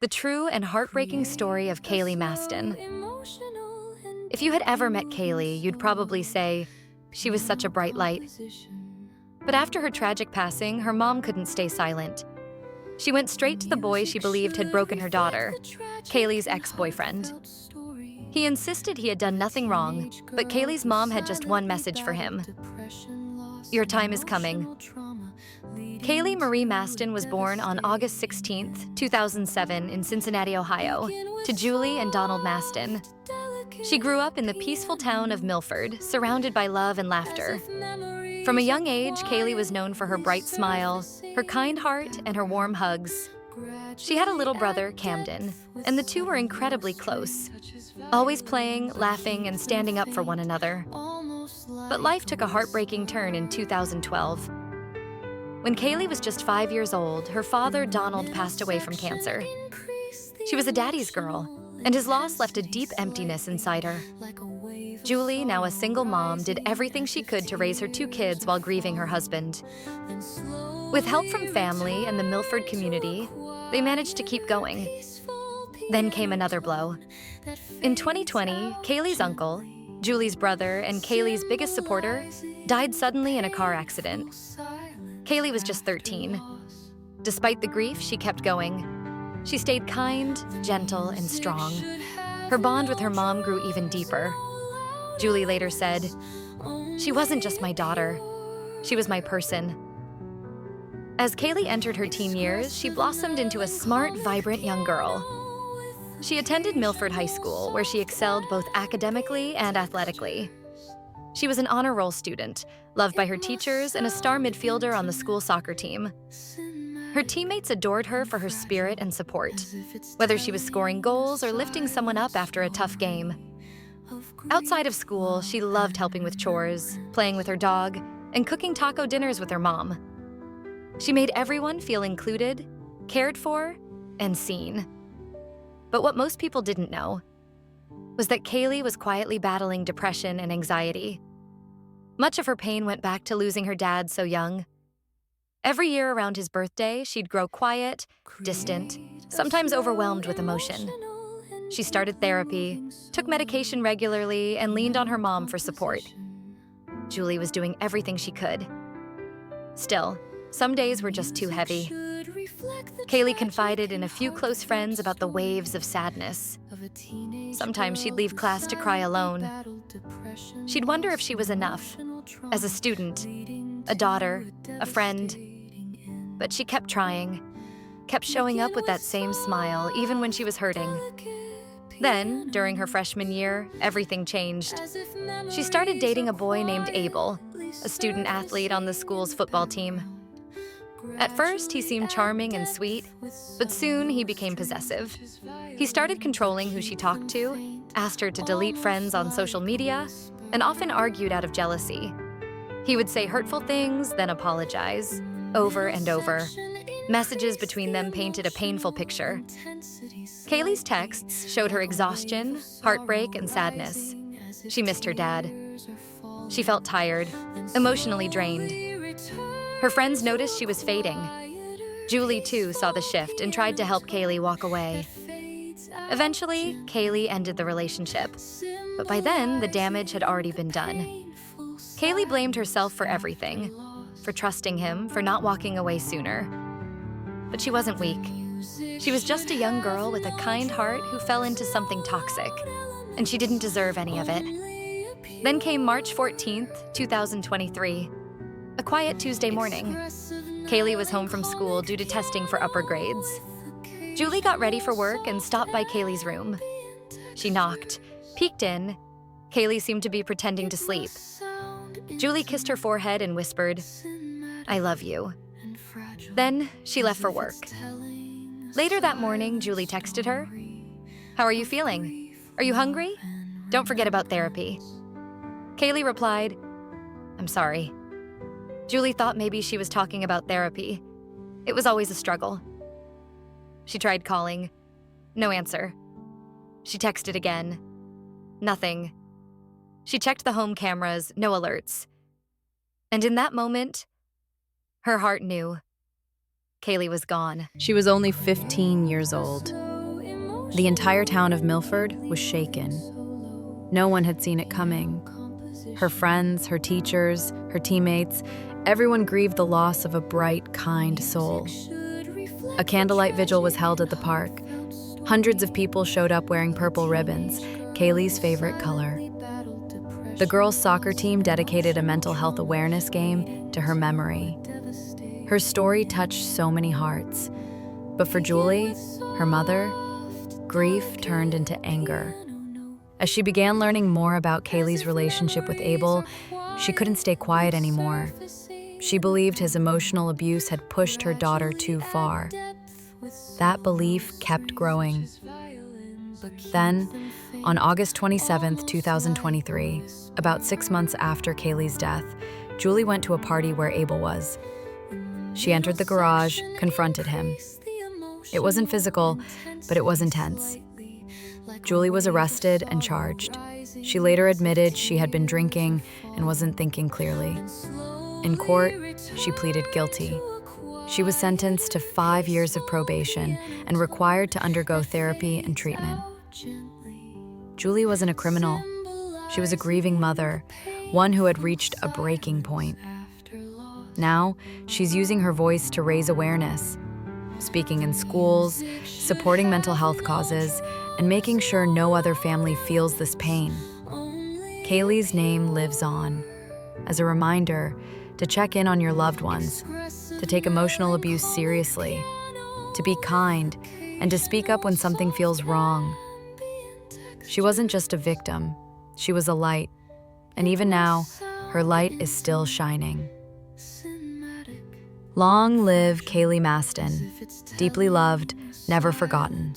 The true and heartbreaking story of Kaylee Masten. If you had ever met Kaylee, you'd probably say, she was such a bright light. But after her tragic passing, her mom couldn't stay silent. She went straight to the boy she believed had broken her daughter, Kaylee's ex-boyfriend. He insisted he had done nothing wrong, but Kaylee's mom had just one message for him. Your time is coming. Kaylee Marie Mastin was born on August 16, 2007 in Cincinnati, Ohio, to Julie and Donald Mastin. She grew up in the peaceful town of Milford, surrounded by love and laughter. From a young age, Kaylee was known for her bright smile, her kind heart, and her warm hugs. She had a little brother, Camden, and the two were incredibly close, always playing, laughing, and standing up for one another. But life took a heartbreaking turn in 2012. When Kaylee was just 5 years old, her father, Donald, passed away from cancer. She was a daddy's girl, and his loss left a deep emptiness inside her. Julie, now a single mom, did everything she could to raise her two kids while grieving her husband. With help from family and the Milford community, they managed to keep going. Then came another blow. In 2020, Kaylee's uncle, Julie's brother, and Kaylee's biggest supporter, died suddenly in a car accident. Kaylee was just 13. Despite the grief, she kept going. She stayed kind, gentle, and strong. Her bond with her mom grew even deeper. Julie later said, "She wasn't just my daughter. She was my person." As Kaylee entered her teen years, she blossomed into a smart, vibrant young girl. She attended Milford High School, where she excelled both academically and athletically. She was an honor roll student, loved by her teachers, and a star midfielder on the school soccer team. Her teammates adored her for her spirit and support, whether she was scoring goals or lifting someone up after a tough game. Outside of school, she loved helping with chores, playing with her dog, and cooking taco dinners with her mom. She made everyone feel included, cared for, and seen. But what most people didn't know was that Kaylee was quietly battling depression and anxiety. Much of her pain went back to losing her dad so young. Every year around his birthday, she'd grow quiet, distant, sometimes overwhelmed with emotion. She started therapy, took medication regularly, and leaned on her mom for support. Julie was doing everything she could. Still, some days were just too heavy. Kaylee confided in a few close friends about the waves of sadness. Sometimes she'd leave class to cry alone. She'd wonder if she was enough, as a student, a daughter, a friend. But she kept trying, kept showing up with that same smile, even when she was hurting. Then, during her freshman year, everything changed. She started dating a boy named Abel, a student athlete on the school's football team. At first, he seemed charming and sweet, but soon he became possessive. He started controlling who she talked to, asked her to delete friends on social media, and often argued out of jealousy. He would say hurtful things, then apologize, over and over. Messages between them painted a painful picture. Kaylee's texts showed her exhaustion, heartbreak, and sadness. She missed her dad. She felt tired, emotionally drained. Her friends noticed she was fading. Julie, too, saw the shift and tried to help Kaylee walk away. Eventually, Kaylee ended the relationship, but by then, the damage had already been done. Kaylee blamed herself for everything, for trusting him, for not walking away sooner. But she wasn't weak. She was just a young girl with a kind heart who fell into something toxic, and she didn't deserve any of it. Then came March 14th, 2023. A quiet Tuesday morning. Kaylee was home from school due to testing for upper grades. Julie got ready for work and stopped by Kaylee's room. She knocked, peeked in. Kaylee seemed to be pretending to sleep. Julie kissed her forehead and whispered, "I love you." Then she left for work. Later that morning, Julie texted her, "How are you feeling? Are you hungry? Don't forget about therapy." Kaylee replied, "I'm sorry." Julie thought maybe she was talking about therapy. It was always a struggle. She tried calling. No answer. She texted again. Nothing. She checked the home cameras, no alerts. And in that moment, her heart knew. Caylee was gone. She was only 15 years old. The entire town of Milford was shaken. No one had seen it coming. Her friends, her teachers, her teammates, everyone grieved the loss of a bright, kind soul. A candlelight vigil was held at the park. Hundreds of people showed up wearing purple ribbons, Caylee's favorite color. The girls' soccer team dedicated a mental health awareness game to her memory. Her story touched so many hearts. But for Julie, her mother, grief turned into anger. As she began learning more about Caylee's relationship with Abel, she couldn't stay quiet anymore. She believed his emotional abuse had pushed her daughter too far. That belief kept growing. Then, on August 27, 2023, about 6 months after Caylee's death, Julie went to a party where Abel was. She entered the garage, confronted him. It wasn't physical, but it was intense. Julie was arrested and charged. She later admitted she had been drinking and wasn't thinking clearly. In court, she pleaded guilty. She was sentenced to 5 years of probation and required to undergo therapy and treatment. Julie wasn't a criminal. She was a grieving mother, one who had reached a breaking point. Now, she's using her voice to raise awareness, speaking in schools, supporting mental health causes, and making sure no other family feels this pain. Caylee's name lives on as a reminder to check in on your loved ones, to take emotional abuse seriously, to be kind, and to speak up when something feels wrong. She wasn't just a victim, she was a light. And even now, her light is still shining. Long live Kaylee Masten, deeply loved, never forgotten.